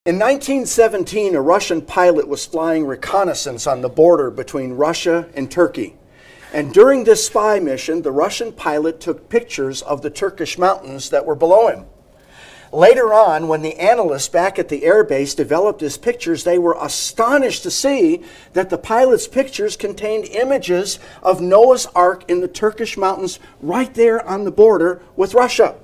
In 1917, a Russian pilot was flying reconnaissance on the border between Russia and Turkey. And during this spy mission, the Russian pilot took pictures of the Turkish mountains that were below him. Later on, when the analysts back at the airbase developed his pictures, they were astonished to see that the pilot's pictures contained images of Noah's Ark in the Turkish mountains right there on the border with Russia.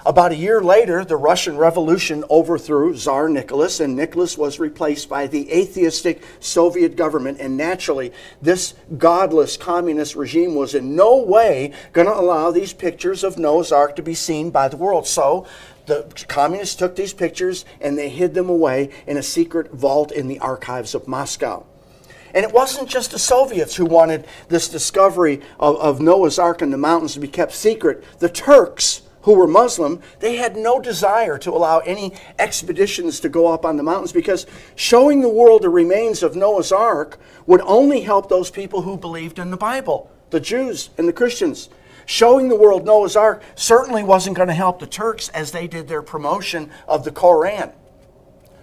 About a year later, the Russian Revolution overthrew Tsar Nicholas, and Nicholas was replaced by the atheistic Soviet government. And naturally, this godless communist regime was in no way going to allow these pictures of Noah's Ark to be seen by the world. So the communists took these pictures and they hid them away in a secret vault in the archives of Moscow. And it wasn't just the Soviets who wanted this discovery of Noah's Ark in the mountains to be kept secret. The Turks, who were Muslim, they had no desire to allow any expeditions to go up on the mountains, because showing the world the remains of Noah's Ark would only help those people who believed in the Bible, the Jews and the Christians. Showing the world Noah's Ark certainly wasn't going to help the Turks as they did their promotion of the Koran.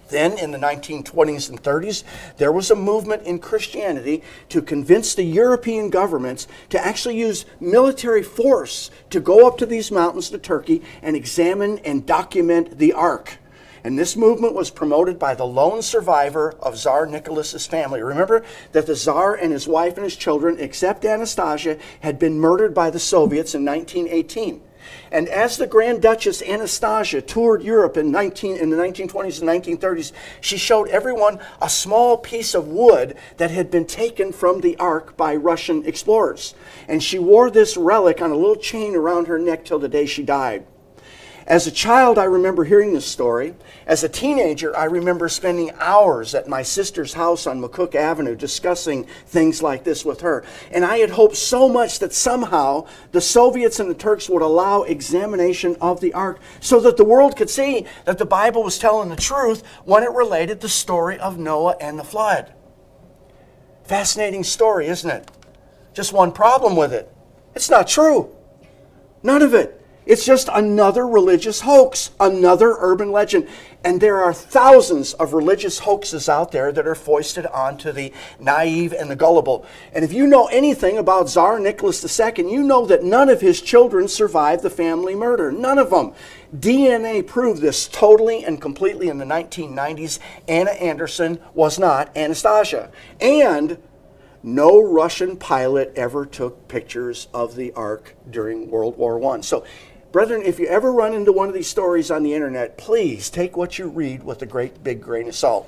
Then, in the 1920s and 30s, there was a movement in Christianity to convince the European governments to actually use military force to go up to these mountains to Turkey and examine and document the Ark. And this movement was promoted by the lone survivor of Tsar Nicholas's family. Remember that the Tsar and his wife and his children, except Anastasia, had been murdered by the Soviets in 1918. And as the Grand Duchess Anastasia toured Europe in the 1920s and 1930s, she showed everyone a small piece of wood that had been taken from the Ark by Russian explorers. And she wore this relic on a little chain around her neck till the day she died. As a child, I remember hearing this story. As a teenager, I remember spending hours at my sister's house on McCook Avenue discussing things like this with her. And I had hoped so much that somehow the Soviets and the Turks would allow examination of the Ark so that the world could see that the Bible was telling the truth when it related the story of Noah and the flood. Fascinating story, isn't it? Just one problem with it. It's not true. None of it. It's just another religious hoax, another urban legend. And there are thousands of religious hoaxes out there that are foisted onto the naive and the gullible. And if you know anything about Tsar Nicholas II, you know that none of his children survived the family murder. None of them. DNA proved this totally and completely in the 1990s. Anna Anderson was not Anastasia. And no Russian pilot ever took pictures of the Ark during World War I. So, brethren, if you ever run into one of these stories on the internet, please take what you read with a great big grain of salt.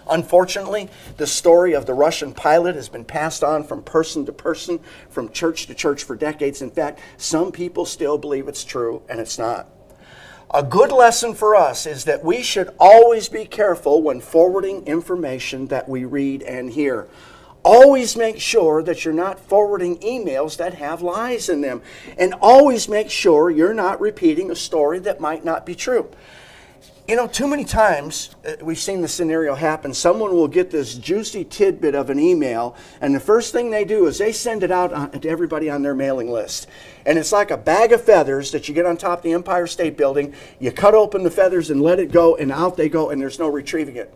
Unfortunately, the story of the Russian pilot has been passed on from person to person, from church to church for decades. In fact, some people still believe it's true, and it's not. A good lesson for us is that we should always be careful when forwarding information that we read and hear. Always make sure that you're not forwarding emails that have lies in them. And always make sure you're not repeating a story that might not be true. You know, too many times we've seen the scenario happen. Someone will get this juicy tidbit of an email, and the first thing they do is they send it out to everybody on their mailing list. And it's like a bag of feathers that you get on top of the Empire State Building. You cut open the feathers and let it go, and out they go, and there's no retrieving it.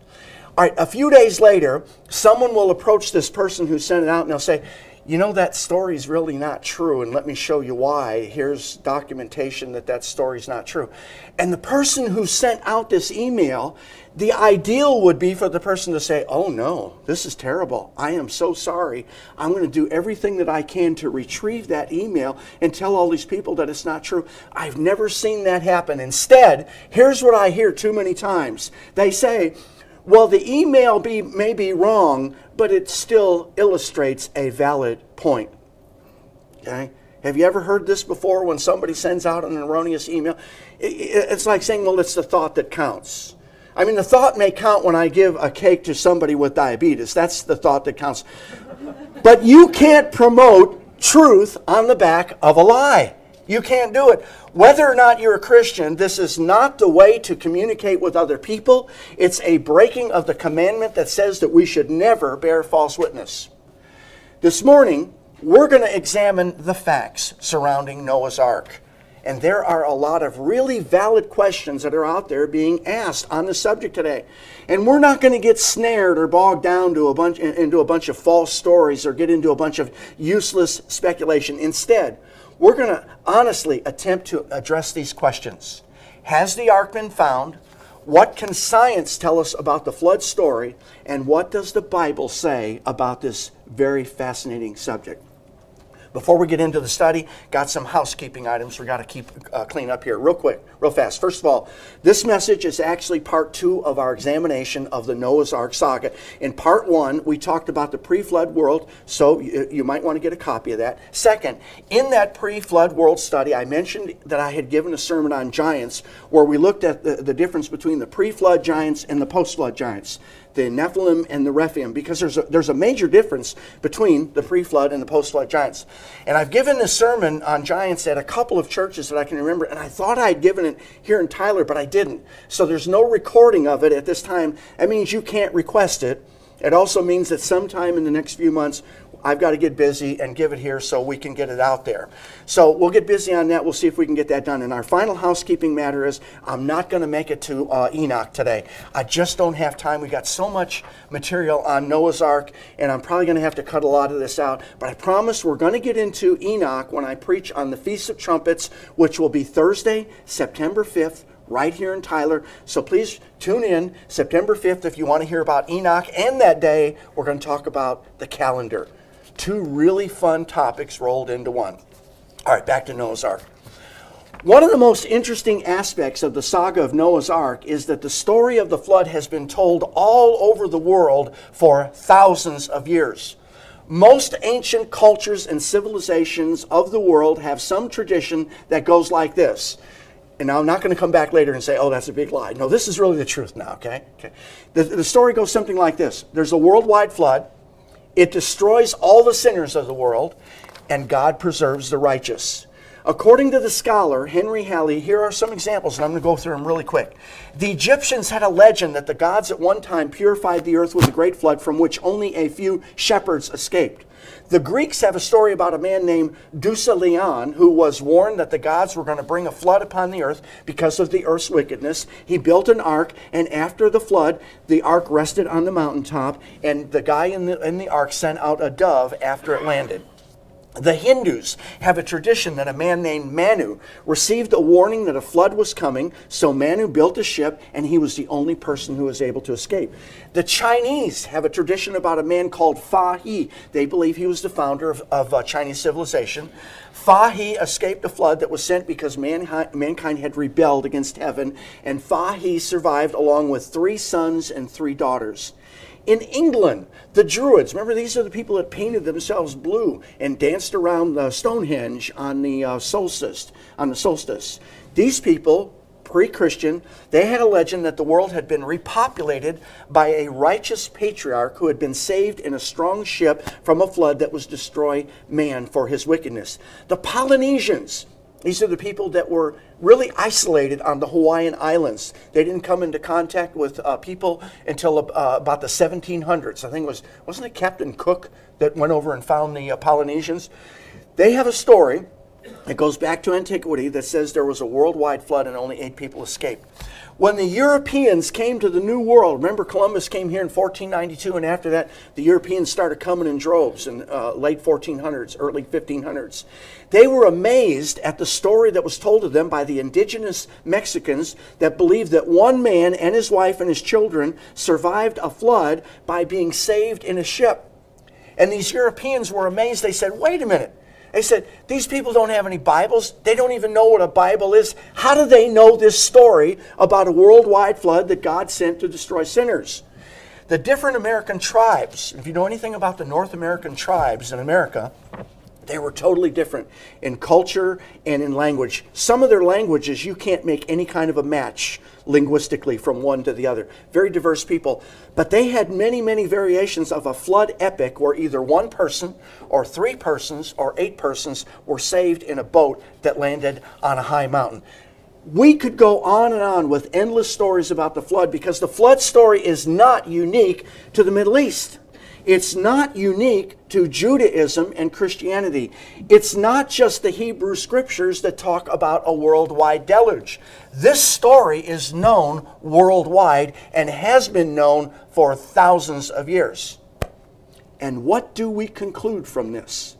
All right, a few days later, someone will approach this person who sent it out and they'll say, you know, that story's really not true, and let me show you why. Here's documentation that that story's not true. And the person who sent out this email, the ideal would be for the person to say, oh no, this is terrible. I am so sorry. I'm going to do everything that I can to retrieve that email and tell all these people that it's not true. I've never seen that happen. Instead, here's what I hear too many times. They say, well, the email may be wrong, but it still illustrates a valid point. Okay? Have you ever heard this before when somebody sends out an erroneous email? It's like saying, well, it's the thought that counts. I mean, the thought may count when I give a cake to somebody with diabetes. That's the thought that counts. But you can't promote truth on the back of a lie. You can't do it. Whether or not you're a Christian, this is not the way to communicate with other people. It's a breaking of the commandment that says that we should never bear false witness. This morning, we're going to examine the facts surrounding Noah's Ark. And there are a lot of really valid questions that are out there being asked on the subject today. And we're not going to get snared or bogged down to into a bunch of false stories or get into a bunch of useless speculation. Instead, we're going to honestly attempt to address these questions. Has the ark been found? What can science tell us about the flood story? And what does the Bible say about this very fascinating subject? Before we get into the study, got some housekeeping items we got to keep clean up here real quick, real fast. First of all, this message is actually part 2 of our examination of the Noah's Ark saga. In part 1, we talked about the pre-flood world, so you might want to get a copy of that. Second, in that pre-flood world study, I mentioned that I had given a sermon on giants where we looked at the difference between the pre-flood giants and the post-flood giants, the Nephilim and the Rephaim, because there's a major difference between the pre-flood and the post-flood giants. And I've given this sermon on giants at a couple of churches that I can remember, and I thought I'd given it here in Tyler, but I didn't. So there's no recording of it at this time. That means you can't request it. It also means that sometime in the next few months, I've got to get busy and give it here so we can get it out there. So we'll get busy on that. We'll see if we can get that done. And our final housekeeping matter is I'm not going to make it to Enoch today. I just don't have time. We got so much material on Noah's Ark, and I'm probably going to have to cut a lot of this out. But I promise we're going to get into Enoch when I preach on the Feast of Trumpets, which will be Thursday, September 5th, right here in Tyler. So please tune in September 5th if you want to hear about Enoch. And that day, we're going to talk about the calendar. 2 really fun topics rolled into one. All right, back to Noah's Ark. One of the most interesting aspects of the saga of Noah's Ark is that the story of the flood has been told all over the world for thousands of years. Most ancient cultures and civilizations of the world have some tradition that goes like this. And now I'm not going to come back later and say, oh, that's a big lie. No, this is really the truth now, okay? The story goes something like this. There's a worldwide flood. It destroys all the sinners of the world, and God preserves the righteous. According to the scholar Henry Halley, here are some examples, and I'm going to go through them really quick. The Egyptians had a legend that the gods at one time purified the earth with a great flood from which only a few shepherds escaped. The Greeks have a story about a man named Deucalion who was warned that the gods were going to bring a flood upon the earth because of the earth's wickedness. He built an ark, and after the flood, the ark rested on the mountaintop, and the guy in the ark sent out a dove after it landed. The Hindus have a tradition that a man named Manu received a warning that a flood was coming, so Manu built a ship, and he was the only person who was able to escape. The Chinese have a tradition about a man called Fa He. They believe he was the founder of Chinese civilization. Fa He escaped a flood that was sent because mankind had rebelled against heaven, and Fa He survived along with 3 sons and 3 daughters. In England, the Druids, remember these are the people that painted themselves blue and danced around Stonehenge on the solstice. These people, pre-Christian, they had a legend that the world had been repopulated by a righteous patriarch who had been saved in a strong ship from a flood that was to destroy man for his wickedness. The Polynesians, these are the people that were really isolated on the Hawaiian Islands. They didn't come into contact with people until about the 1700s. I think wasn't it Captain Cook that went over and found the Polynesians? They have a story that goes back to antiquity that says there was a worldwide flood and only 8 people escaped. When the Europeans came to the New World, remember Columbus came here in 1492, and after that the Europeans started coming in droves in late 1400s, early 1500s. They were amazed at the story that was told to them by the indigenous Mexicans that believed that one man and his wife and his children survived a flood by being saved in a ship. And these Europeans were amazed. They said, wait a minute. They said, these people don't have any Bibles. They don't even know what a Bible is. How do they know this story about a worldwide flood that God sent to destroy sinners? The different American tribes, if you know anything about the North American tribes in America, they were totally different in culture and in language. Some of their languages, you can't make any kind of a match linguistically from one to the other. Very diverse people. But they had many, many variations of a flood epic where either one person or 3 persons or 8 persons were saved in a boat that landed on a high mountain. We could go on and on with endless stories about the flood because the flood story is not unique to the Middle East. It's not unique to Judaism and Christianity. It's not just the Hebrew Scriptures that talk about a worldwide deluge. This story is known worldwide and has been known for thousands of years. And what do we conclude from this?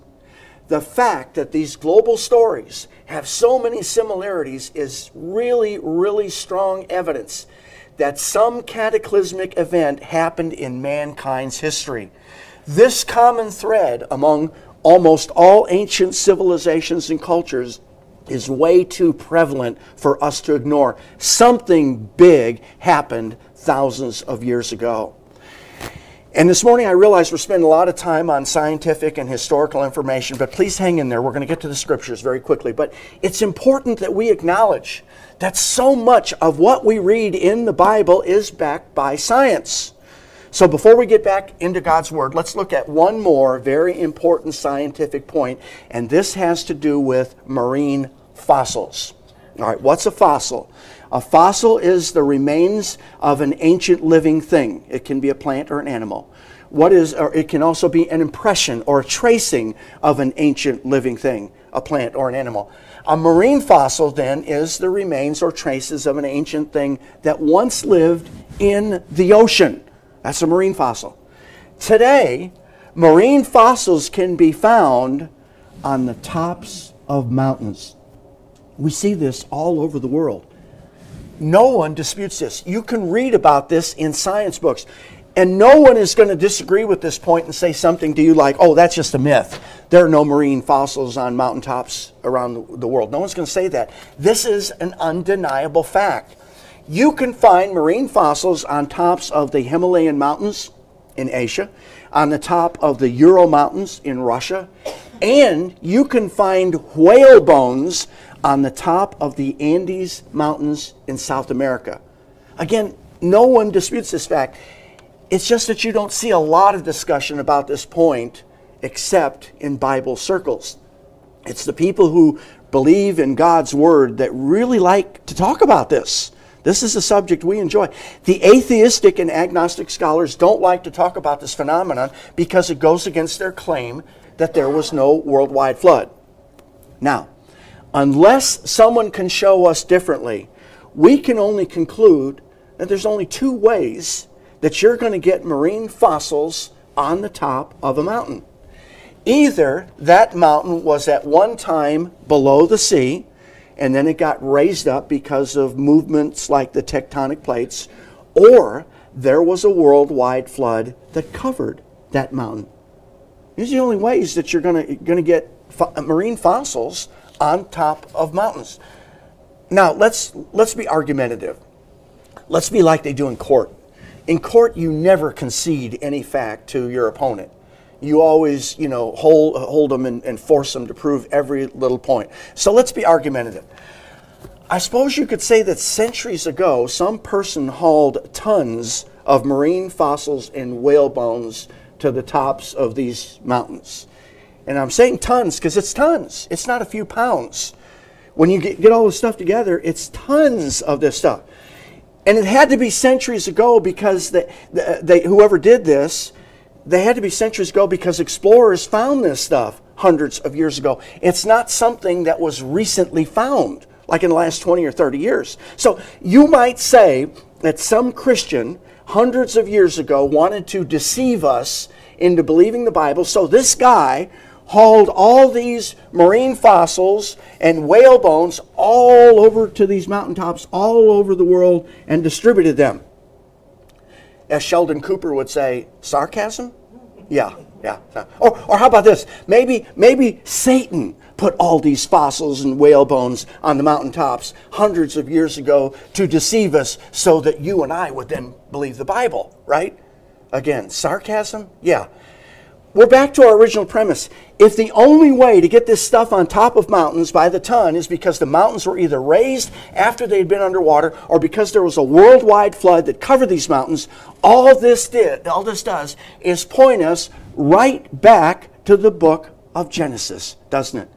The fact that these global stories have so many similarities is really, really strong evidence that some cataclysmic event happened in mankind's history. This common thread among almost all ancient civilizations and cultures is way too prevalent for us to ignore. Something big happened thousands of years ago. And this morning I realize we're spending a lot of time on scientific and historical information, but please hang in there. We're going to get to the Scriptures very quickly. But it's important that we acknowledge that so much of what we read in the Bible is backed by science. So before we get back into God's Word, let's look at one more very important scientific point, and this has to do with marine fossils. All right, what's a fossil? A fossil is the remains of an ancient living thing. It can be a plant or an animal. Or it can also be an impression or a tracing of an ancient living thing, a plant or an animal. A marine fossil, then, is the remains or traces of an ancient thing that once lived in the ocean. That's a marine fossil. Today, marine fossils can be found on the tops of mountains. We see this all over the world. No one disputes this. You can read about this in science books. And no one is going to disagree with this point and say something to you like, oh, that's just a myth. There are no marine fossils on mountaintops around the world. No one's going to say that. This is an undeniable fact. You can find marine fossils on tops of the Himalayan mountains in Asia, on the top of the Ural Mountains in Russia, and you can find whale bones on the top of the Andes Mountains in South America. Again, no one disputes this fact. It's just that you don't see a lot of discussion about this point except in Bible circles. It's the people who believe in God's Word that really like to talk about this. This is a subject we enjoy. The atheistic and agnostic scholars don't like to talk about this phenomenon because it goes against their claim that there was no worldwide flood. Now, unless someone can show us differently, we can only conclude that there's only two ways that you're going to get marine fossils on the top of a mountain. Either that mountain was at one time below the sea, and then it got raised up because of movements like the tectonic plates, or there was a worldwide flood that covered that mountain. These are the only ways that you're going to get marine fossils on top of mountains. Now, let's be argumentative. Let's be like they do in court. In court, you never concede any fact to your opponent. You always, hold them and force them to prove every little point. So let's be argumentative. I suppose you could say that centuries ago, some person hauled tons of marine fossils and whale bones to the tops of these mountains. And I'm saying tons because it's tons. It's not a few pounds. When you get all this stuff together, it's tons of this stuff. And it had to be centuries ago because whoever did this, they had to be centuries ago because explorers found this stuff hundreds of years ago. It's not something that was recently found, like in the last 20 or 30 years. So you might say that some Christian hundreds of years ago wanted to deceive us into believing the Bible. So this guy hauled all these marine fossils and whale bones all over to these mountaintops all over the world and distributed them. As Sheldon Cooper would say, sarcasm? Yeah. Or how about this? Maybe Satan put all these fossils and whale bones on the mountaintops hundreds of years ago to deceive us so that you and I would then believe the Bible, right? Again, sarcasm? Yeah. We're back to our original premise. If the only way to get this stuff on top of mountains by the ton is because the mountains were either raised after they'd been underwater or because there was a worldwide flood that covered these mountains, all this does is point us right back to the book of Genesis, doesn't it?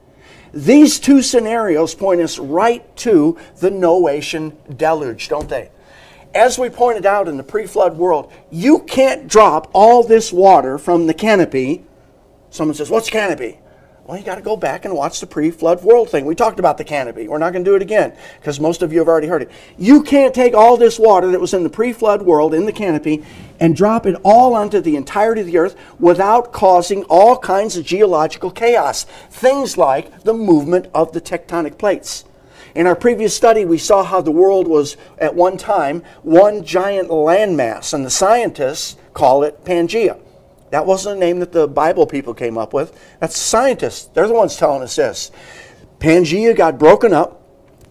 These two scenarios point us right to the Noachian deluge, don't they? As we pointed out in the pre-flood world, you can't drop all this water from the canopy. Someone says, what's canopy? Well, you got to go back and watch the pre-flood world thing. We talked about the canopy. We're not going to do it again because most of you have already heard it. You can't take all this water that was in the pre-flood world in the canopy and drop it all onto the entirety of the earth without causing all kinds of geological chaos. Things like the movement of the tectonic plates. In our previous study, we saw how the world was at one time one giant landmass, and the scientists call it Pangaea. That wasn't a name that the Bible people came up with. That's scientists. They're the ones telling us this. Pangaea got broken up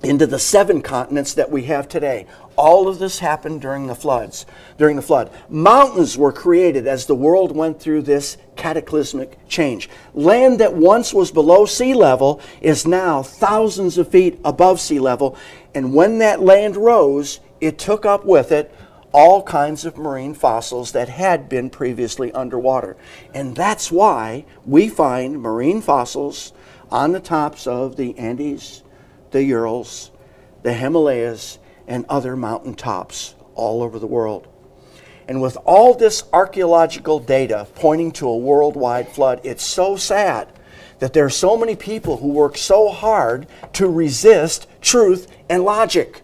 into the 7 continents that we have today. All of this happened during the floods. During the flood, mountains were created as the world went through this cataclysmic change. Land that once was below sea level is now thousands of feet above sea level. And when that land rose, it took up with it all kinds of marine fossils that had been previously underwater. And that's why we find marine fossils on the tops of the Andes, the Urals, the Himalayas, and other mountain tops all over the world. And with all this archaeological data pointing to a worldwide flood, it's so sad that there are so many people who work so hard to resist truth and logic.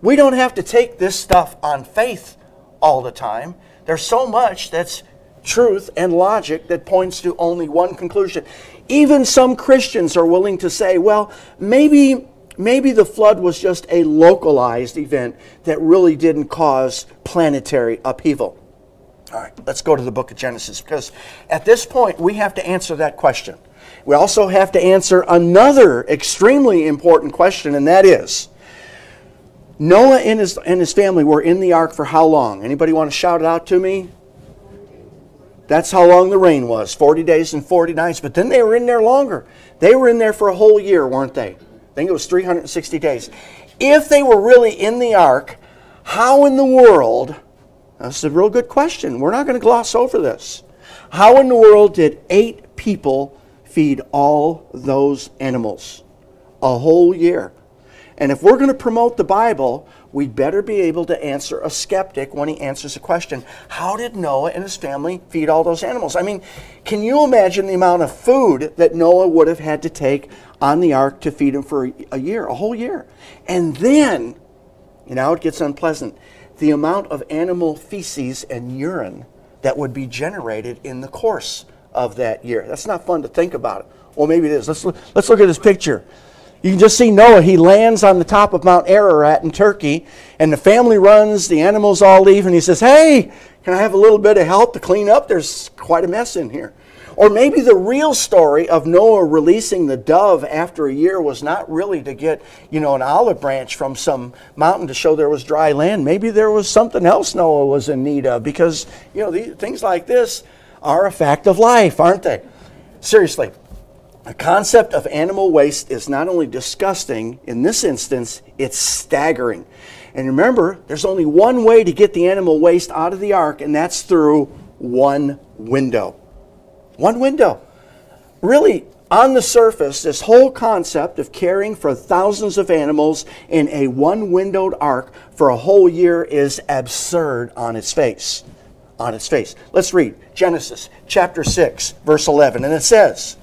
We don't have to take this stuff on faith all the time. There's so much that's truth and logic that points to only one conclusion. Even some Christians are willing to say, well, maybe the flood was just a localized event that really didn't cause planetary upheaval. All right, let's go to the book of Genesis, because at this point we have to answer that question. We also have to answer another extremely important question, and that is, Noah and his family were in the ark for how long? Anybody want to shout it out to me? That's how long the rain was, 40 days and 40 nights. But then they were in there longer. They were in there for a whole year, weren't they? I think it was 360 days. If they were really in the ark, how in the world, that's a real good question. We're not going to gloss over this. How in the world did 8 people feed all those animals? A whole year. And if we're going to promote the Bible, we'd better be able to answer a skeptic when he answers a question. How did Noah and his family feed all those animals? I mean, can you imagine the amount of food that Noah would have had to take on the ark to feed them for a year, a whole year? And then, now it gets unpleasant, the amount of animal feces and urine that would be generated in the course of that year. That's not fun to think about it. Well, maybe it is. Let's look at this picture. You can just see Noah. He lands on the top of Mount Ararat in Turkey, and the family runs, the animals all leave, and he says, hey, can I have a little bit of help to clean up? There's quite a mess in here. Or maybe the real story of Noah releasing the dove after a year was not really to get, an olive branch from some mountain to show there was dry land. Maybe there was something else Noah was in need of, because, things like this are a fact of life, aren't they? Seriously. The concept of animal waste is not only disgusting, in this instance, it's staggering. And remember, there's only one way to get the animal waste out of the ark, and that's through one window. One window. Really, on the surface, this whole concept of caring for thousands of animals in a one-windowed ark for a whole year is absurd on its face. On its face. Let's read Genesis chapter 6, verse 11, and it says,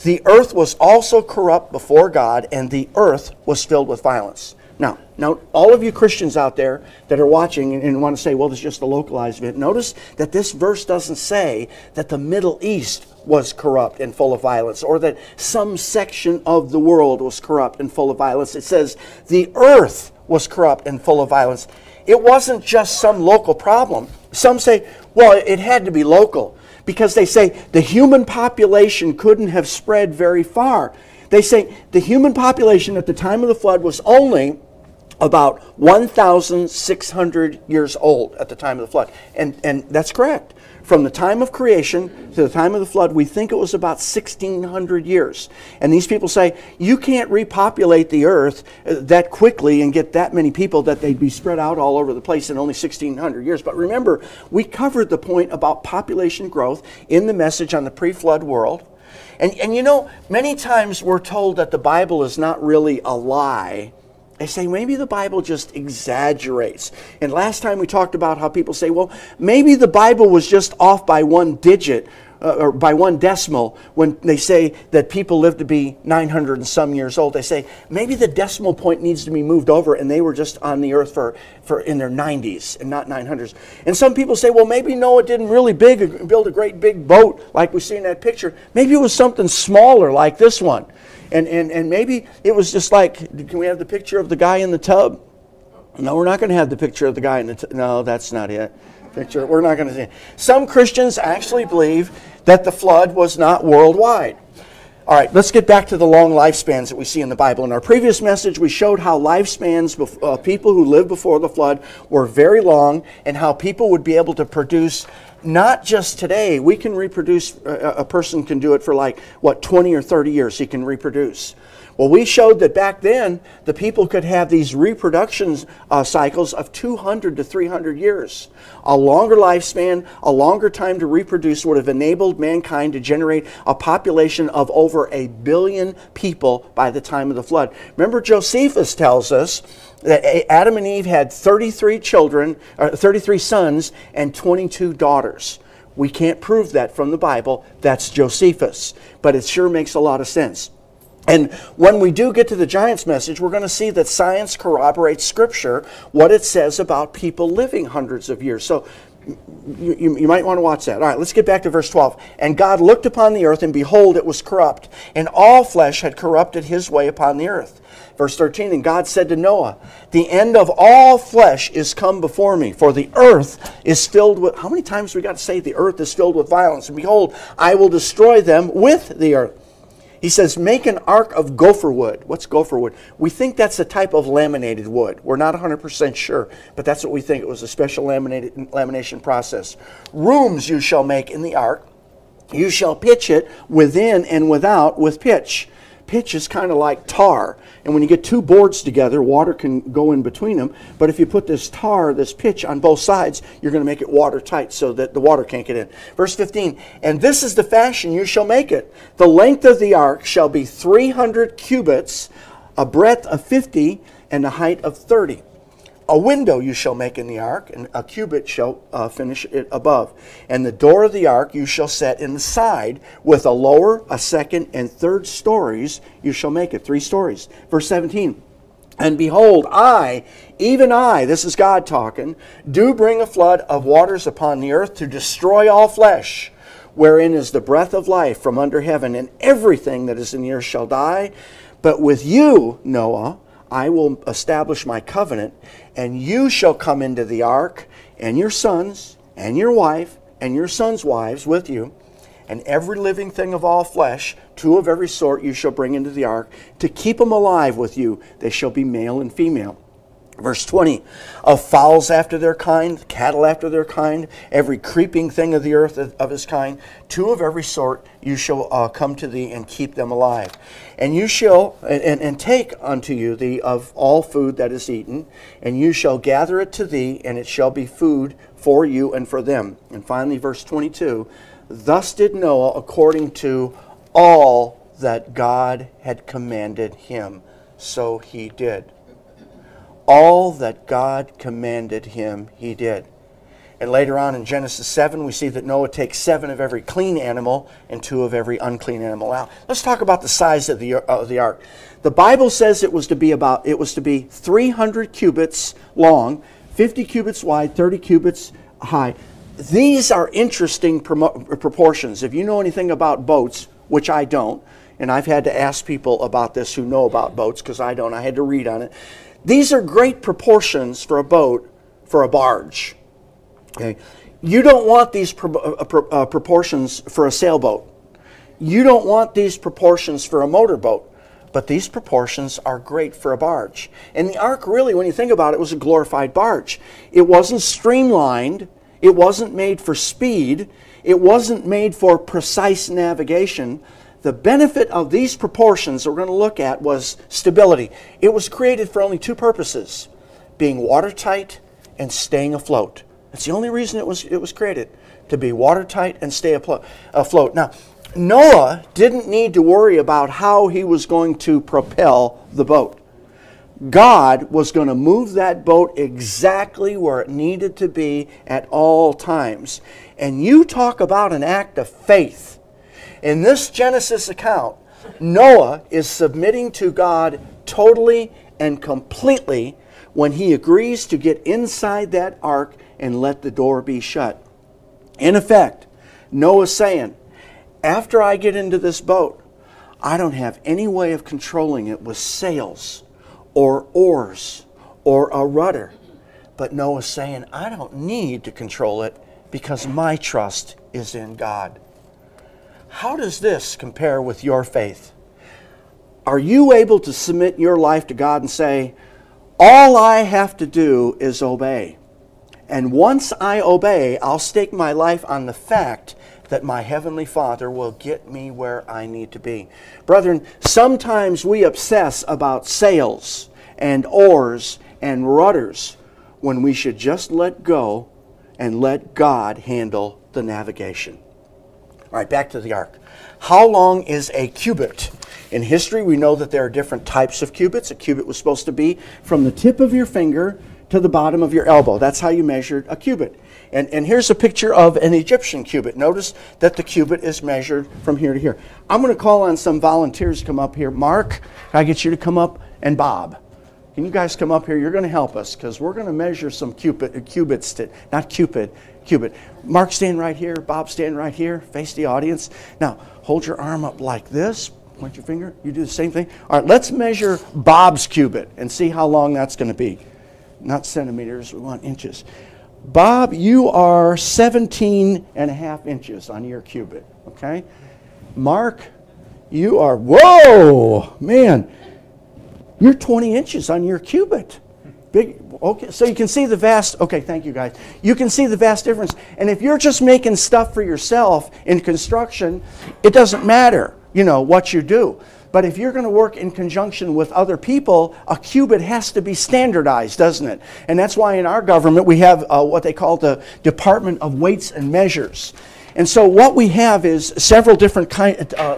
the earth was also corrupt before God, and the earth was filled with violence. Now, all of you Christians out there that are watching and want to say, well, this is just a localized event, notice that this verse doesn't say that the Middle East was corrupt and full of violence, or that some section of the world was corrupt and full of violence. It says the earth was corrupt and full of violence. It wasn't just some local problem. Some say, well, it had to be local, because they say the human population couldn't have spread very far. They say the human population at the time of the flood was only about 1,600 years old at the time of the flood. And that's correct. From the time of creation to the time of the flood, we think it was about 1,600 years. And these people say, you can't repopulate the earth that quickly and get that many people that they'd be spread out all over the place in only 1,600 years. But remember, we covered the point about population growth in the message on the pre-flood world. And many times we're told that the Bible is not really a lie. They say maybe the Bible just exaggerates. And last time we talked about how people say, well, maybe the Bible was just off by one digit or by one decimal when they say that people live to be 900 and some years old. They say maybe the decimal point needs to be moved over and they were just on the earth for in their 90s and not 900s. And some people say, well, maybe Noah didn't really build a great big boat like we see in that picture. Maybe it was something smaller like this one. And maybe it was just like, can we have the picture of the guy in the tub? No, we're not going to have the picture of the guy in the tub. No, that's not it. Picture, we're not going to see it. Some Christians actually believe that the flood was not worldwide. All right, let's get back to the long lifespans that we see in the Bible. In our previous message, we showed how lifespans of people who lived before the flood were very long and how people would be able to produce. Not just today, we can reproduce, a person can do it for 20 or 30 years, he can reproduce. Well, we showed that back then, the people could have these reproduction cycles of 200 to 300 years. A longer lifespan, a longer time to reproduce would have enabled mankind to generate a population of over 1 billion people by the time of the flood. Remember, Josephus tells us that Adam and Eve had 33 sons and 22 daughters. We can't prove that from the Bible. That's Josephus. But it sure makes a lot of sense. And when we do get to the giants message, we're going to see that science corroborates Scripture, what it says about people living hundreds of years. So you might want to watch that. All right, let's get back to verse 12. And God looked upon the earth, and behold, it was corrupt, and all flesh had corrupted his way upon the earth. Verse 13, and God said to Noah, the end of all flesh is come before me, for the earth is filled with, how many times we got to say the earth is filled with violence? And behold, I will destroy them with the earth. He says, make an ark of gopher wood. What's gopher wood? We think that's a type of laminated wood. We're not 100% sure, but that's what we think. It was a special lamination process. Rooms you shall make in the ark. You shall pitch it within and without with pitch. Pitch is kind of like tar. And when you get two boards together, water can go in between them. But if you put this tar, this pitch on both sides, you're going to make it watertight so that the water can't get in. Verse 15, and this is the fashion you shall make it. The length of the ark shall be 300 cubits, a breadth of 50, and a height of 30. A window you shall make in the ark, and a cubit shall finish it above. And the door of the ark you shall set in the side, with a lower, a second, and third stories you shall make it. 3 stories. Verse 17. And behold, I, even I, this is God talking, do bring a flood of waters upon the earth to destroy all flesh, wherein is the breath of life from under heaven, and everything that is in the earth shall die. But with you, Noah, I will establish my covenant, and you shall come into the ark, and your sons, and your wife, and your sons' wives with you, and every living thing of all flesh, 2 of every sort you shall bring into the ark, to keep them alive with you. They shall be male and female. Verse 20, of fowls after their kind, cattle after their kind, every creeping thing of the earth of his kind, 2 of every sort you shall come to thee and keep them alive. And you shall, and take unto you the of all food that is eaten, and you shall gather it to thee, and it shall be food for you and for them. And finally, verse 22, thus did Noah according to all that God had commanded him, so he did. All that God commanded him, he did. And later on in Genesis 7, we see that Noah takes 7 of every clean animal and 2 of every unclean animal. Now, let's talk about the size of the ark. The Bible says it was to be 300 cubits long, 50 cubits wide, 30 cubits high. These are interesting proportions. If you know anything about boats, which I don't, and I've had to ask people about this who know about boats because I don't. I had to read on it. These are great proportions for a boat, for a barge. Okay, you don't want these proportions for a sailboat. You don't want these proportions for a motorboat. But these proportions are great for a barge. And the ark really, when you think about it, was a glorified barge. It wasn't streamlined. It wasn't made for speed. It wasn't made for precise navigation. The benefit of these proportions that we're going to look at was stability. It was created for only 2 purposes, being watertight and staying afloat. That's the only reason it was created, to be watertight and stay afloat. Now, Noah didn't need to worry about how he was going to propel the boat. God was going to move that boat exactly where it needed to be at all times. And you talk about an act of faith. In this Genesis account, Noah is submitting to God totally and completely when he agrees to get inside that ark and let the door be shut. In effect, Noah's saying, after I get into this boat, I don't have any way of controlling it with sails or oars or a rudder. But Noah's saying, I don't need to control it because my trust is in God. How does this compare with your faith? Are you able to submit your life to God and say, all I have to do is obey? And once I obey, I'll stake my life on the fact that my Heavenly Father will get me where I need to be. Brethren, sometimes we obsess about sails and oars and rudders when we should just let go and let God handle the navigation. All right, back to the ark. How long is a cubit? In history, we know that there are different types of cubits. A cubit was supposed to be from the tip of your finger to the bottom of your elbow. That's how you measured a cubit. And here's a picture of an Egyptian cubit. Notice that the cubit is measured from here to here. I'm going to call on some volunteers to come up here. Mark, can I get you to come up? And Bob. Can you guys come up here? You're going to help us because we're going to measure some cubits. Not cubit. Mark, stand right here. Bob, stand right here. Face the audience. Now, hold your arm up like this. Point your finger. You do the same thing. All right, let's measure Bob's cubit and see how long that's going to be. Not centimeters, we want inches. Bob, you are 17 and a half inches on your cubit, okay? Mark, you are, whoa, man, you're 20 inches on your cubit. Big, okay, so you can see the vast, okay, thank you guys. You can see the vast difference. And if you're just making stuff for yourself in construction, it doesn't matter, what you do. But if you're going to work in conjunction with other people, a cubit has to be standardized, doesn't it? And that's why in our government we have what they call the Department of Weights and Measures. And so what we have is several different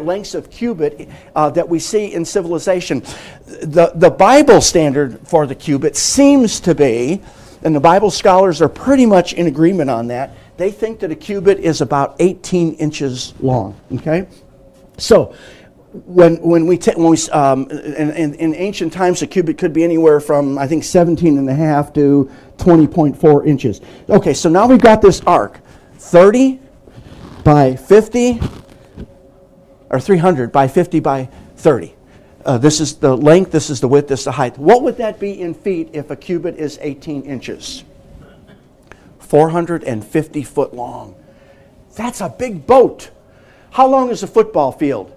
lengths of cubit that we see in civilization. The Bible standard for the cubit seems to be, and the Bible scholars are pretty much in agreement on that, they think that a cubit is about 18 inches long, okay? So, in ancient times, a cubit could be anywhere from, I think, 17 and a half to 20.4 inches. Okay, so now we've got this ark, 30 by 50, or 300 by 50 by 30. This is the length, this is the width, this is the height. What would that be in feet if a cubit is 18 inches? 450 foot long. That's a big boat. How long is a football field?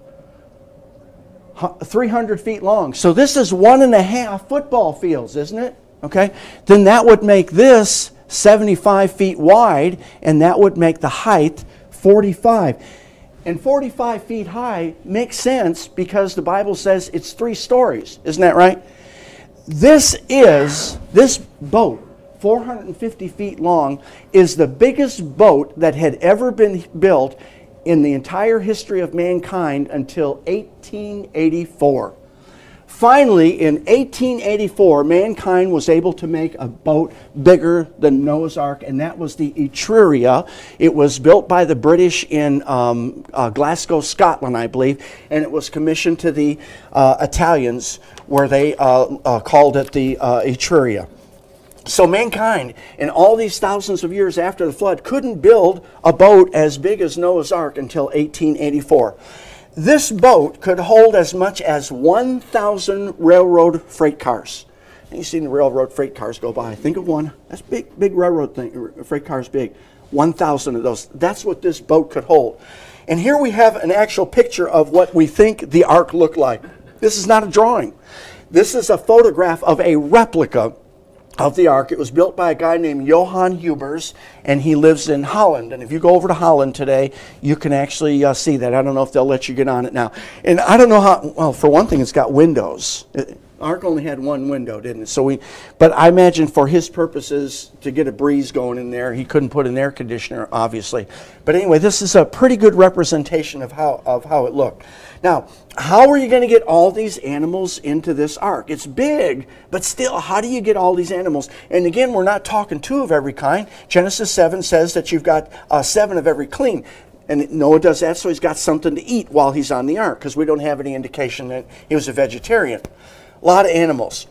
300 feet long. So this is 1.5 football fields, isn't it? Okay. Then that would make this 75 feet wide, and that would make the height 45. And 45 feet high makes sense because the Bible says it's 3 stories. Isn't that right? This boat, 450 feet long, is the biggest boat that had ever been built in the entire history of mankind until 1884. Finally, in 1884, mankind was able to make a boat bigger than Noah's Ark, and that was the Etruria. It was built by the British in Glasgow, Scotland, I believe, and it was commissioned to the Italians, where they called it the Etruria. So mankind, in all these thousands of years after the flood, couldn't build a boat as big as Noah's Ark until 1884. This boat could hold as much as 1,000 railroad freight cars. And you've seen the railroad freight cars go by. Think of one. That's big railroad thing. Freight cars big. 1,000 of those. That's what this boat could hold. And here we have an actual picture of what we think the ark looked like. This is not a drawing. This is a photograph of a replica of the ark. It was built by a guy named Johan Hubers, and he lives in Holland. And if you go over to Holland today, you can actually see that. I don't know if they'll let you get on it now. And I don't know how, well, for one thing, it's got windows. Ark only had one window, didn't it? But I imagine for his purposes, to get a breeze going in there, he couldn't put an air conditioner, obviously. But anyway, this is a pretty good representation of how it looked. Now, how are you going to get all these animals into this ark? It's big, but still, how do you get all these animals? And again, we're not talking 2 of every kind. Genesis 7 says that you've got 7 of every clean. And Noah does that so he's got something to eat while he's on the ark, because we don't have any indication that he was a vegetarian. A lot of animals.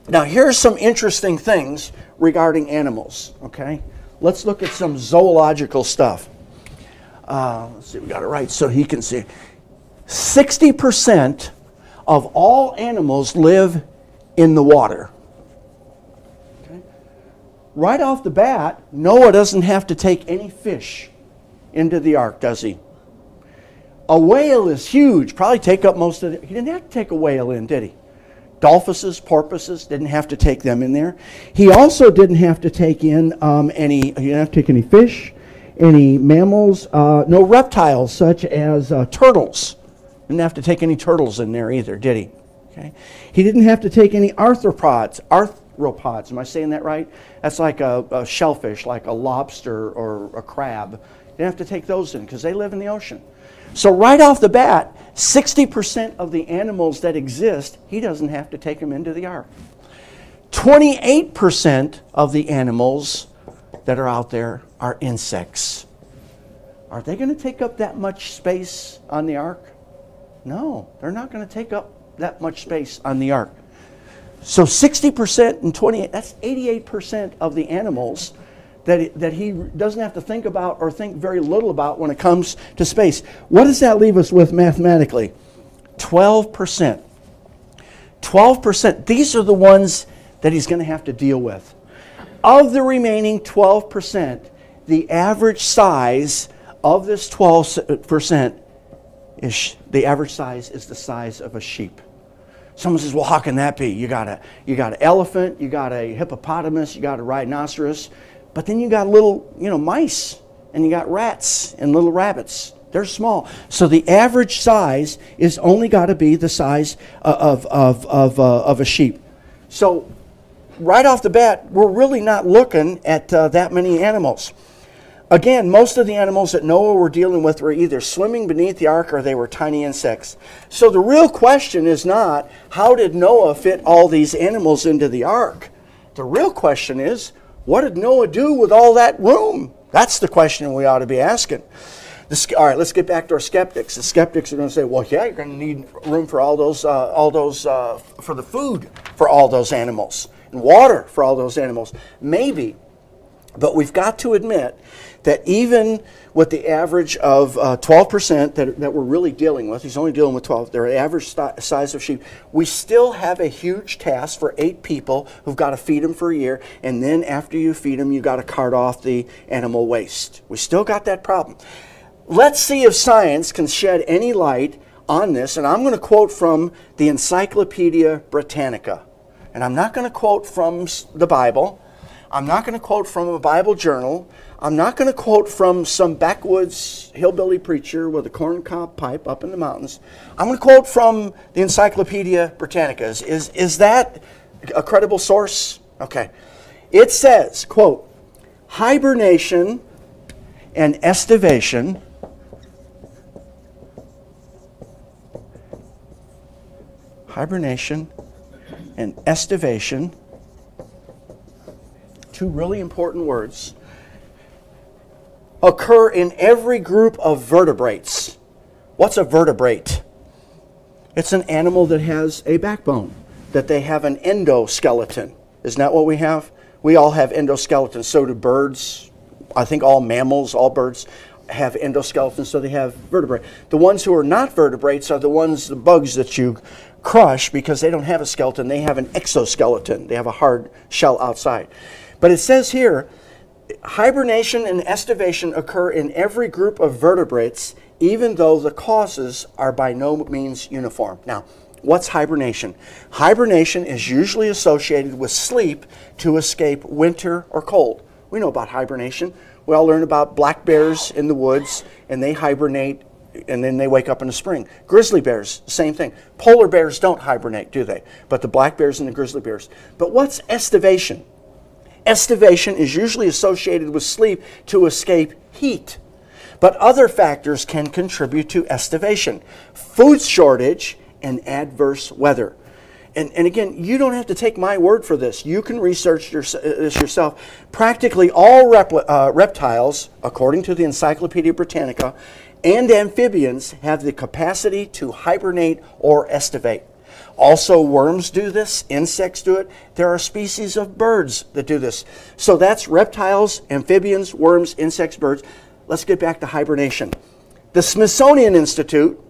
Now, here's some interesting things regarding animals, okay? Let's look at some zoological stuff. Let's see, we got it right so he can see. 60% of all animals live in the water. Okay? Right off the bat, Noah doesn't have to take any fish into the ark, does he? A whale is huge, probably take up most of it. He didn't have to take a whale in, did he? Dolphuses, porpoises, didn't have to take them in there. He also didn't have to take in he didn't have to take any fish, any mammals, no reptiles such as turtles. Didn't have to take any turtles in there either, did he? Okay. He didn't have to take any arthropods. Arthropods, am I saying that right? That's like a shellfish, like a lobster or a crab. He didn't have to take those in because they live in the ocean. So right off the bat, 60% of the animals that exist, he doesn't have to take them into the ark. 28% of the animals that are out there are insects. Are they going to take up that much space on the ark? No, they're not going to take up that much space on the ark. So 60% and 28, that's 88% of the animals that he doesn't have to think about or think very little about when it comes to space. What does that leave us with mathematically? 12%. 12%. These are the ones that he's going to have to deal with. Of the remaining 12%, the average size of this 12% is the average size is the size of a sheep. Someone says, well, how can that be? You got an elephant, you got a hippopotamus, you got a rhinoceros. But then you got little, mice, and you got rats and little rabbits. They're small. So the average size is only got to be the size of a sheep. So right off the bat, we're really not looking at that many animals. Again, most of the animals that Noah were dealing with were either swimming beneath the ark or they were tiny insects. So the real question is not, how did Noah fit all these animals into the ark? The real question is, what did Noah do with all that room? That's the question we ought to be asking. All right, let's get back to our skeptics. The skeptics are going to say, well, yeah, you're going to need room for all those for the food for all those animals and water for all those animals. Maybe, but we've got to admit that even with the average of 12% that we're really dealing with, he's only dealing with 12, their average size of sheep, we still have a huge task for 8 people who've got to feed them for a year, and then after you feed them, you've got to cart off the animal waste. We still got that problem. Let's see if science can shed any light on this, and I'm going to quote from the Encyclopedia Britannica. And I'm not going to quote from the Bible. I'm not going to quote from a Bible journal. I'm not going to quote from some backwoods hillbilly preacher with a corncob pipe up in the mountains. I'm going to quote from the Encyclopedia Britannica. Is that a credible source? Okay. It says, quote, hibernation and estivation two really important words, occur in every group of vertebrates. What's a vertebrate? It's an animal that has a backbone, that they have an endoskeleton. Isn't that what we have? We all have endoskeletons. So do birds. I think all mammals, all birds have endoskeletons, so they have vertebrae. The ones who are not vertebrates are the bugs that you crush because they don't have a skeleton. They have an exoskeleton. They have a hard shell outside. But it says here, hibernation and estivation occur in every group of vertebrates, even though the causes are by no means uniform. Now, what's hibernation? Hibernation is usually associated with sleep to escape winter or cold. We know about hibernation. We all learn about black bears in the woods, and they hibernate and then they wake up in the spring. Grizzly bears, same thing. Polar bears don't hibernate, do they? But the black bears and the grizzly bears. But what's estivation? Estivation is usually associated with sleep to escape heat. But other factors can contribute to estivation. Food shortage and adverse weather. And again, you don't have to take my word for this. You can research this yourself. Practically all reptiles, according to the Encyclopedia Britannica, and amphibians have the capacity to hibernate or estivate. Also, worms do this, insects do it. There are species of birds that do this. So that's reptiles, amphibians, worms, insects, birds. Let's get back to hibernation. The Smithsonian Institute,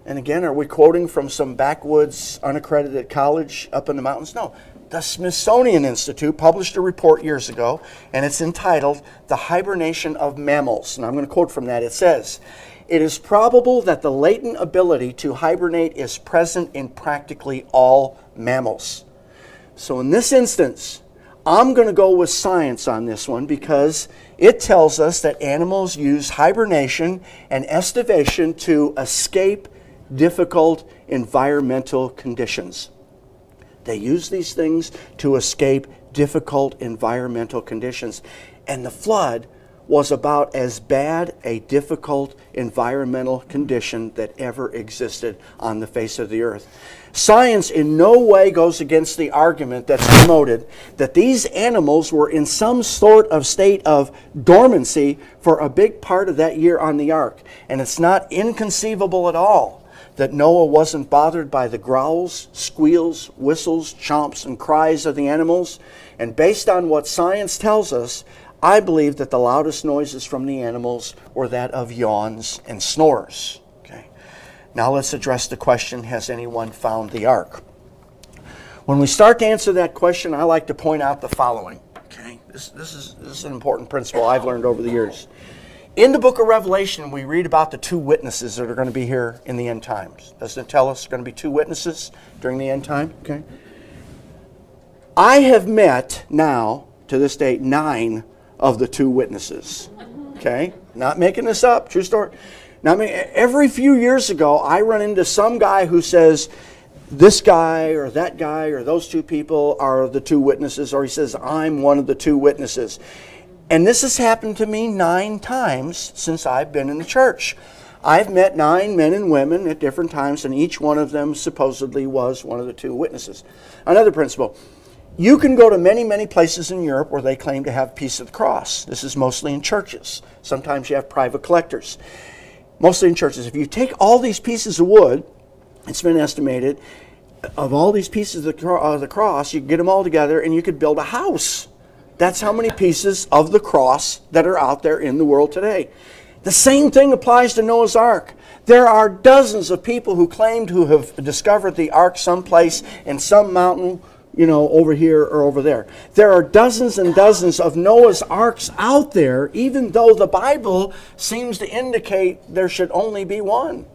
and again, are we quoting from some backwoods, unaccredited college up in the mountains? No. The Smithsonian Institute published a report years ago, and it's entitled The Hibernation of Mammals. And I'm going to quote from that. It says, "It is probable that the latent ability to hibernate is present in practically all mammals." So in this instance, I'm going to go with science on this one because it tells us that animals use hibernation and estivation to escape difficult environmental conditions. They use these things to escape difficult environmental conditions. And the flood was about as bad a difficult environmental condition that ever existed on the face of the earth. Science in no way goes against the argument that's promoted that these animals were in some sort of state of dormancy for a big part of that year on the ark. And it's not inconceivable at all that Noah wasn't bothered by the growls, squeals, whistles, chomps, and cries of the animals. And based on what science tells us, I believe that the loudest noises from the animals were that of yawns and snores. Okay. Now let's address the question, has anyone found the ark? When we start to answer that question, I like to point out the following. Okay. This is an important principle I've learned over the years. In the book of Revelation, we read about the two witnesses that are going to be here in the end times. Doesn't it tell us there are going to be two witnesses during the end time? Okay. I have met now, to this date, 9 of the two witnesses. Okay? Not making this up. True story. Now, every few years ago, I run into some guy who says, this guy or that guy or those two people are the two witnesses, or he says, I'm one of the two witnesses. And this has happened to me 9 times since I've been in the church. I've met 9 men and women at different times, and each one of them supposedly was one of the two witnesses. Another principle. You can go to many, many places in Europe where they claim to have a piece of the cross. This is mostly in churches. Sometimes you have private collectors. Mostly in churches. If you take all these pieces of wood, it's been estimated, of all these pieces of the cross, you can get them all together and you could build a house. That's how many pieces of the cross that are out there in the world today. The same thing applies to Noah's Ark. There are dozens of people who claim to have discovered the ark someplace in some mountain, over here or over there. There are dozens and dozens of Noah's Arks out there, even though the Bible seems to indicate there should only be one.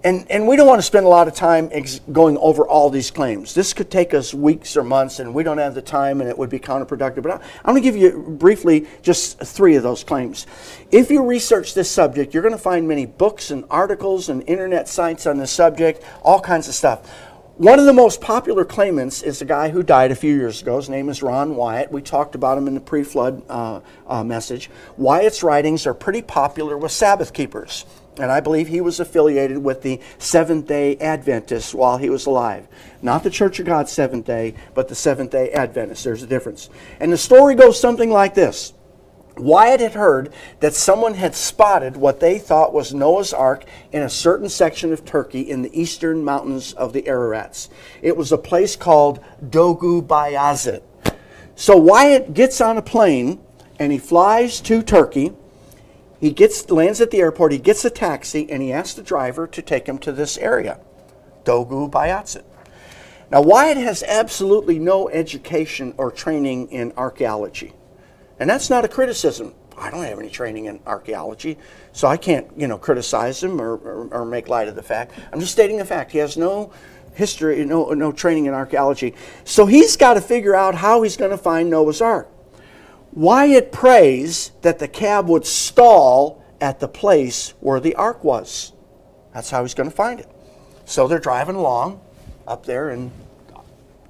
And we don't want to spend a lot of time going over all these claims. This could take us weeks or months, and we don't have the time, and it would be counterproductive. But I'm going to give you briefly just 3 of those claims. If you research this subject, you're going to find many books and articles and internet sites on this subject, all kinds of stuff. One of the most popular claimants is a guy who died a few years ago. His name is Ron Wyatt. We talked about him in the pre-flood message. Wyatt's writings are pretty popular with Sabbath keepers. And I believe he was affiliated with the Seventh-day Adventists while he was alive. Not the Church of God Seventh-day, but the Seventh-day Adventists. There's a difference. And the story goes something like this. Wyatt had heard that someone had spotted what they thought was Noah's Ark in a certain section of Turkey in the eastern mountains of the Ararats. It was a place called Dogu Bayazit. So Wyatt gets on a plane and he flies to Turkey. He lands at the airport, he gets a taxi, and he asks the driver to take him to this area, Dogu Bayazit. Now, Wyatt has absolutely no education or training in archaeology. And that's not a criticism. I don't have any training in archaeology, so I can't, criticize him or make light of the fact. I'm just stating the fact. He has no history, no training in archaeology. So he's got to figure out how he's going to find Noah's Ark. Wyatt prays that the cab would stall at the place where the ark was. That's how he's going to find it. So they're driving along up there in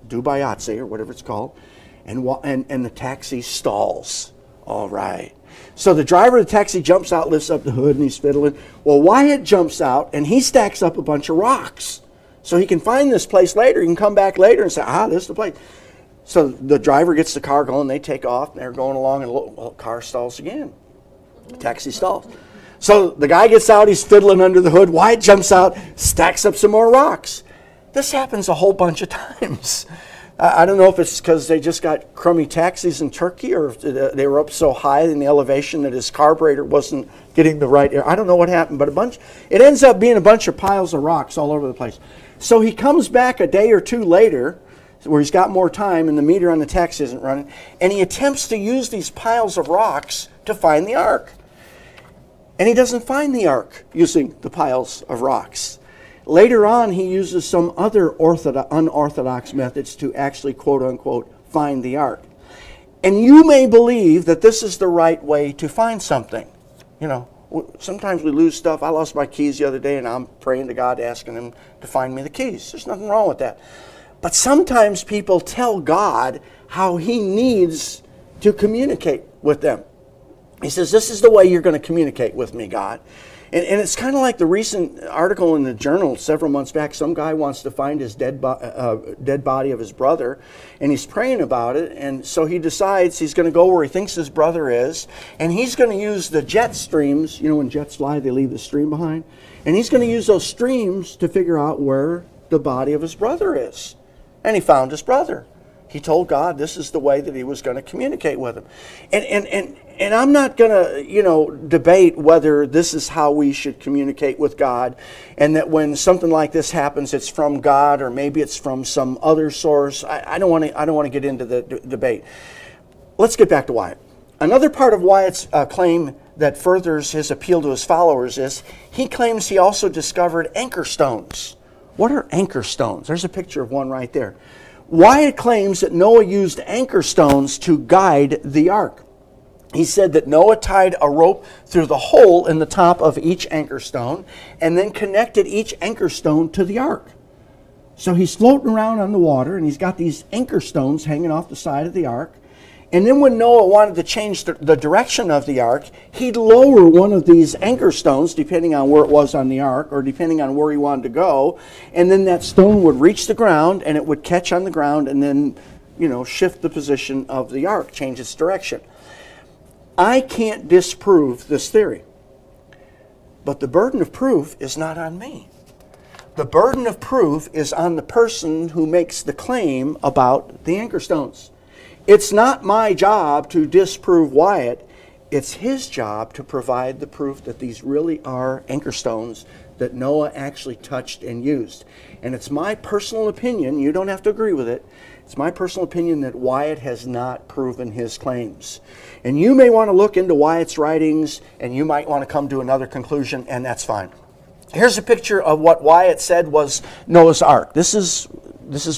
Dubai Yahtzee, or whatever it's called, and the taxi stalls. All right. So the driver of the taxi jumps out, lifts up the hood, and he's fiddling. Well, Wyatt jumps out, and he stacks up a bunch of rocks. So he can find this place later. He can come back later and say, this is the place. So the driver gets the car going, they take off, and they're going along, and the car stalls again. The taxi stalls. So the guy gets out, he's fiddling under the hood. Wyatt jumps out, stacks up some more rocks. This happens a whole bunch of times. I don't know if it's because they just got crummy taxis in Turkey, or if they were up so high in the elevation that his carburetor wasn't getting the right air. I don't know what happened, but it ends up being a bunch of piles of rocks all over the place. So he comes back a day or two later, where he's got more time and the meter on the taxi isn't running, and he attempts to use these piles of rocks to find the ark. And he doesn't find the ark using the piles of rocks. Later on, he uses some other unorthodox methods to actually, quote unquote, find the ark. And you may believe that this is the right way to find something. You know, sometimes we lose stuff. I lost my keys the other day, and I'm praying to God, asking him to find me the keys. There's nothing wrong with that. But sometimes people tell God how he needs to communicate with them. He says, this is the way you're going to communicate with me, God. And it's kind of like the recent article in the Journal several months back. Some guy wants to find his dead body of his brother, and he's praying about it. And so he decides he's going to go where he thinks his brother is, and he's going to use the jet streams. You know, when jets fly, they leave the stream behind. And he's going to use those streams to figure out where the body of his brother is. And he found his brother. He told God this is the way that he was going to communicate with him. And I'm not going to, debate whether this is how we should communicate with God, and that when something like this happens, it's from God, or maybe it's from some other source. I don't want to get into the debate. Let's get back to Wyatt. Another part of Wyatt's claim that furthers his appeal to his followers is he claims he also discovered anchor stones. What are anchor stones? There's a picture of one right there. Wyatt claims that Noah used anchor stones to guide the ark. He said that Noah tied a rope through the hole in the top of each anchor stone and then connected each anchor stone to the ark. So he's floating around on the water, and he's got these anchor stones hanging off the side of the ark. And then when Noah wanted to change the direction of the ark, he'd lower one of these anchor stones, depending on where it was on the ark, or depending on where he wanted to go. And then that stone would reach the ground, and it would catch on the ground, and then, shift the position of the ark, change its direction. I can't disprove this theory. But the burden of proof is not on me. The burden of proof is on the person who makes the claim about the anchor stones. It's not my job to disprove Wyatt. It's his job to provide the proof that these really are anchor stones that Noah actually touched and used. And it's my personal opinion, you don't have to agree with it, it's my personal opinion that Wyatt has not proven his claims. And you may want to look into Wyatt's writings, and you might want to come to another conclusion, and that's fine. Here's a picture of what Wyatt said was Noah's Ark. This is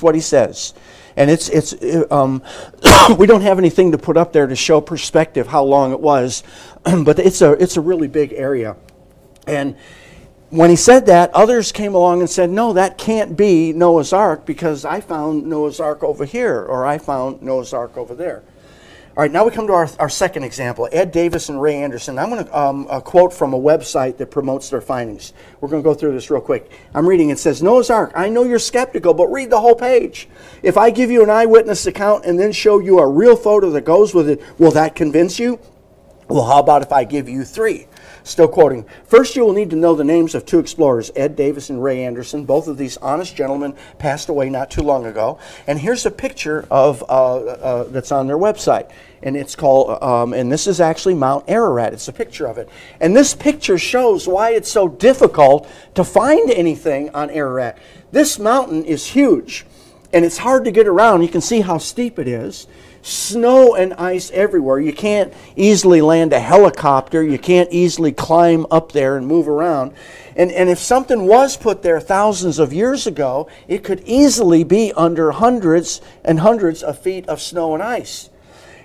what he says. And we don't have anything to put up there to show perspective how long it was, but it's a really big area. And when he said that, others came along and said, no, that can't be Noah's Ark, because I found Noah's Ark over here, or I found Noah's Ark over there. All right, now we come to our second example, Ed Davis and Ray Anderson. I'm going to quote from a website that promotes their findings. We're going to go through this real quick. I'm reading. It says, Noah's Ark, I know you're skeptical, but read the whole page. If I give you an eyewitness account and then show you a real photo that goes with it, will that convince you? Well, how about if I give you 3? Still quoting, first you will need to know the names of 2 explorers, Ed Davis and Ray Anderson. Both of these honest gentlemen passed away not too long ago. And here's a picture of that's on their website. And it's called, and this is actually Mount Ararat. It's a picture of it. And this picture shows why it's so difficult to find anything on Ararat. This mountain is huge, and it's hard to get around. You can see how steep it is. Snow and ice everywhere. You can't easily land a helicopter. You can't easily climb up there and move around. And if something was put there thousands of years ago, it could easily be under hundreds and hundreds of feet of snow and ice.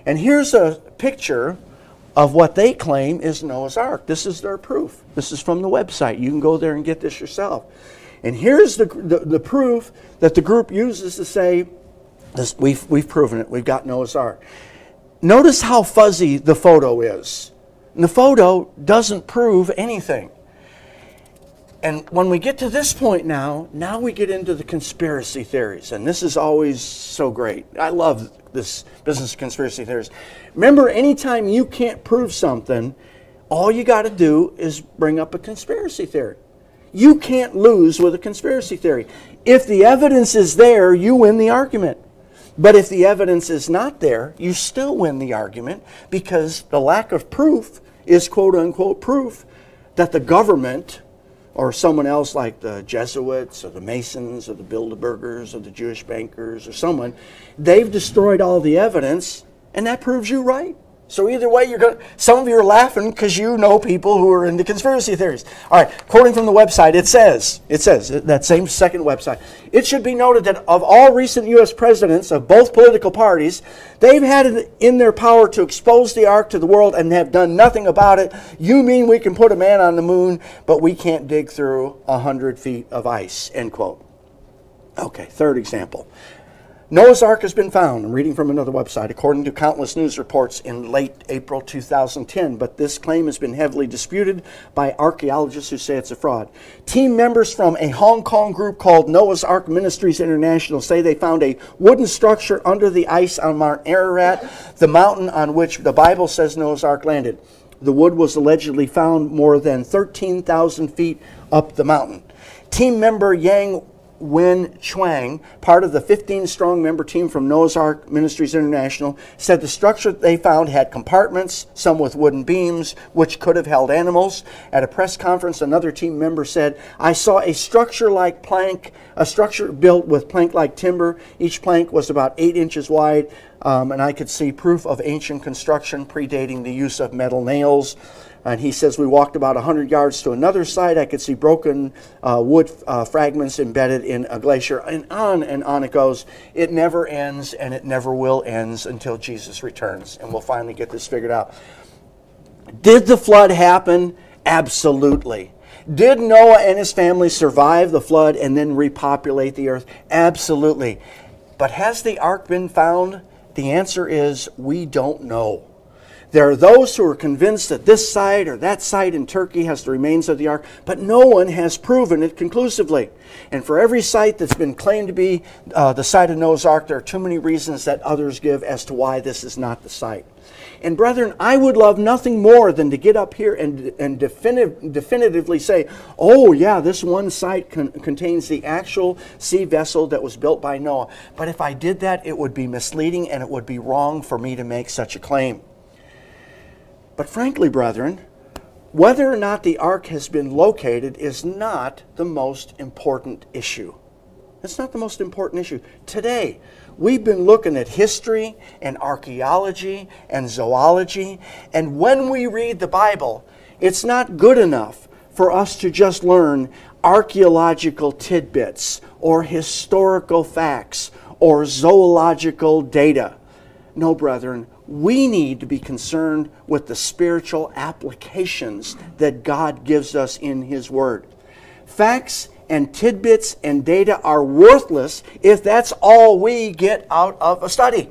And here's a picture of what they claim is Noah's Ark. This is their proof. This is from the website. You can go there and get this yourself. And here's the proof that the group uses to say, this, we've proven it. We've got Noah's Ark. Notice how fuzzy the photo is. And the photo doesn't prove anything. And when we get to this point now we get into the conspiracy theories. And this is always so great. I love this business of conspiracy theories. Remember, anytime you can't prove something, all you got to do is bring up a conspiracy theory. You can't lose with a conspiracy theory. If the evidence is there, you win the argument. But if the evidence is not there, you still win the argument, because the lack of proof is quote-unquote proof that the government or someone else like the Jesuits or the Masons or the Bilderbergers or the Jewish bankers or someone, they've destroyed all the evidence, and that proves you right. So either way, some of you are laughing because you know people who are into conspiracy theories. All right, quoting from the website, it says, that same second website, it should be noted that of all recent U.S. presidents of both political parties, they've had it in their power to expose the Ark to the world and have done nothing about it. You mean we can put a man on the moon, but we can't dig through 100 feet of ice, end quote. Okay, third example. Noah's Ark has been found, I'm reading from another website, according to countless news reports in late April 2010, but this claim has been heavily disputed by archaeologists who say it's a fraud. Team members from a Hong Kong group called Noah's Ark Ministries International say they found a wooden structure under the ice on Mount Ararat, the mountain on which the Bible says Noah's Ark landed. The wood was allegedly found more than 13,000 feet up the mountain. Team member Yang Wen Chuang, part of the 15-strong member team from Noah's Ark Ministries International, said the structure they found had compartments, some with wooden beams, which could have held animals. At a press conference, another team member said, "I saw a structure built with plank-like timber. Each plank was about 8 inches wide, and I could see proof of ancient construction predating the use of metal nails." And he says, "We walked about 100 yards to another site. I could see broken wood fragments embedded in a glacier." And on it goes. It never ends, and it never will end until Jesus returns. And we'll finally get this figured out. Did the flood happen? Absolutely. Did Noah and his family survive the flood and then repopulate the earth? Absolutely. But has the ark been found? The answer is we don't know. There are those who are convinced that this site or that site in Turkey has the remains of the ark, but no one has proven it conclusively. And for every site that's been claimed to be the site of Noah's Ark, there are too many reasons that others give as to why this is not the site. And brethren, I would love nothing more than to get up here and definitively say, oh yeah, this one site contains the actual sea vessel that was built by Noah. But if I did that, it would be misleading and it would be wrong for me to make such a claim. But frankly, brethren, whether or not the ark has been located is not the most important issue. It's not the most important issue. Today, we've been looking at history and archaeology and zoology, and when we read the Bible, it's not good enough for us to just learn archaeological tidbits or historical facts or zoological data. No, brethren, we need to be concerned with the spiritual applications that God gives us in His Word. Facts and tidbits and data are worthless if that's all we get out of a study.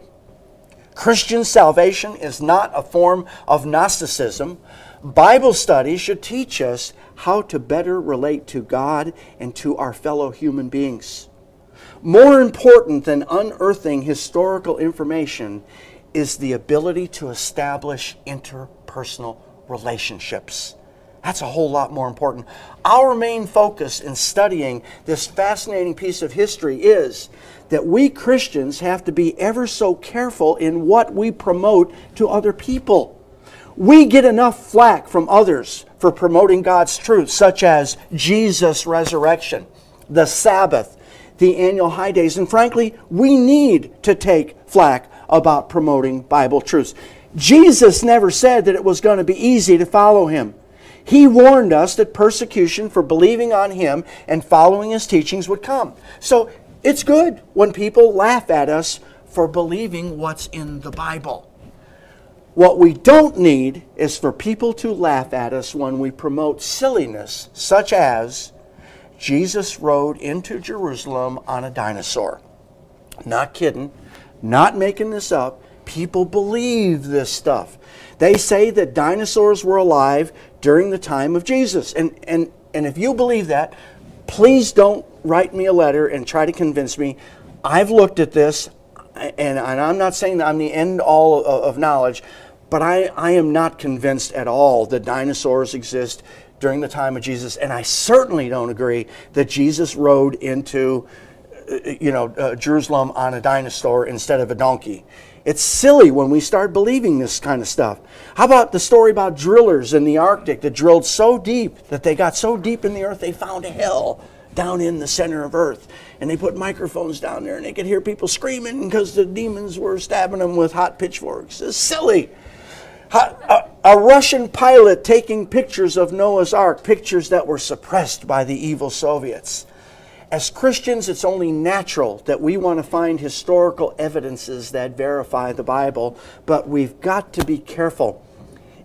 Christian salvation is not a form of Gnosticism. Bible study should teach us how to better relate to God and to our fellow human beings. More important than unearthing historical information is the ability to establish interpersonal relationships. That's a whole lot more important. Our main focus in studying this fascinating piece of history is that we Christians have to be ever so careful in what we promote to other people. We get enough flack from others for promoting God's truth, such as Jesus' resurrection, the Sabbath, the annual high days, and frankly, we need to take flack about promoting Bible truths. Jesus never said that it was going to be easy to follow Him. He warned us that persecution for believing on Him and following His teachings would come. So it's good when people laugh at us for believing what's in the Bible. What we don't need is for people to laugh at us when we promote silliness such as Jesus rode into Jerusalem on a dinosaur. Not kidding, not making this up. People believe this stuff. They say that dinosaurs were alive during the time of Jesus. And if you believe that, please don't write me a letter and try to convince me. I've looked at this, and I'm not saying that I'm the end all of knowledge, but I am not convinced at all that dinosaurs exist during the time of Jesus, and I certainly don't agree that Jesus rode into Jerusalem on a dinosaur instead of a donkey. It's silly when we start believing this kind of stuff. How about the story about drillers in the Arctic that drilled so deep that they got so deep in the earth they found a hell down in the center of earth, and they put microphones down there and they could hear people screaming because the demons were stabbing them with hot pitchforks. It's silly. A Russian pilot taking pictures of Noah's Ark, pictures that were suppressed by the evil Soviets. As Christians, it's only natural that we want to find historical evidences that verify the Bible, but we've got to be careful.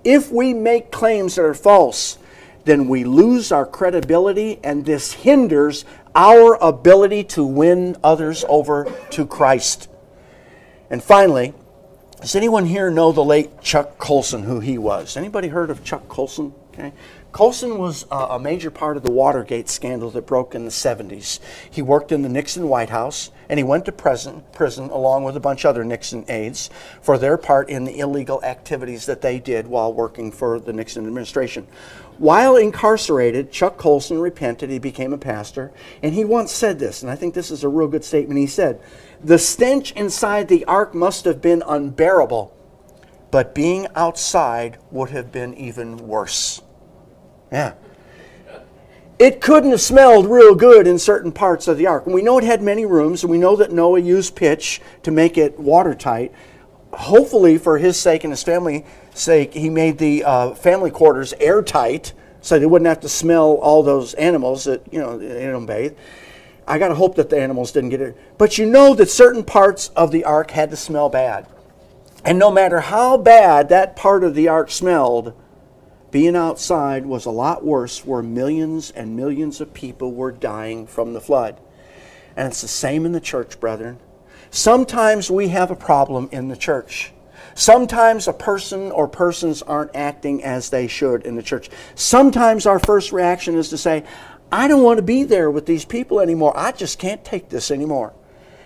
If we make claims that are false, then we lose our credibility, and this hinders our ability to win others over to Christ. And finally, does anyone here know the late Chuck Colson, who he was? Anybody heard of Chuck Colson? Okay. Colson was a major part of the Watergate scandal that broke in the 70s. He worked in the Nixon White House, and he went to prison along with a bunch of other Nixon aides for their part in the illegal activities that they did while working for the Nixon administration. While incarcerated, Chuck Colson repented. He became a pastor, and he once said this, and I think this is a real good statement. He said, "The stench inside the ark must have been unbearable, but being outside would have been even worse." Yeah. It couldn't have smelled real good in certain parts of the ark. And we know it had many rooms, and we know that Noah used pitch to make it watertight. Hopefully, for his sake and his family's sake, he made the family quarters airtight so they wouldn't have to smell all those animals that, they don't bathe. I got to hope that the animals didn't get it. But you know that certain parts of the ark had to smell bad. And no matter how bad that part of the ark smelled, being outside was a lot worse, where millions and millions of people were dying from the flood. And it's the same in the church, brethren. Sometimes we have a problem in the church. Sometimes a person or persons aren't acting as they should in the church. Sometimes our first reaction is to say, I don't want to be there with these people anymore. I just can't take this anymore.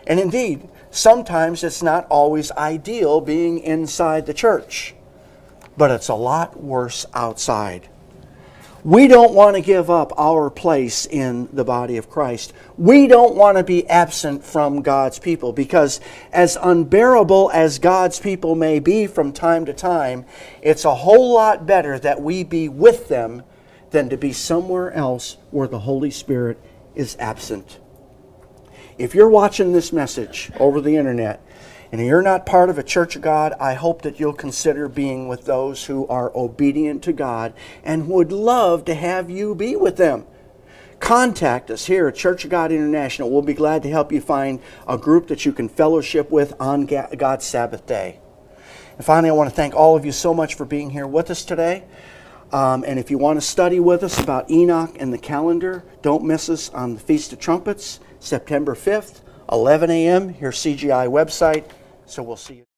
And indeed, sometimes it's not always ideal being inside the church. But it's a lot worse outside. We don't want to give up our place in the body of Christ. We don't want to be absent from God's people, because as unbearable as God's people may be from time to time, it's a whole lot better that we be with them than to be somewhere else where the Holy Spirit is absent. If you're watching this message over the internet, and you're not part of a Church of God, I hope that you'll consider being with those who are obedient to God and would love to have you be with them. Contact us here at Church of God International. We'll be glad to help you find a group that you can fellowship with on God's Sabbath day. And finally, I want to thank all of you so much for being here with us today. And if you want to study with us about Enoch and the calendar, don't miss us on the Feast of Trumpets, September 5th, 11 a.m., your CGI website. So we'll see you.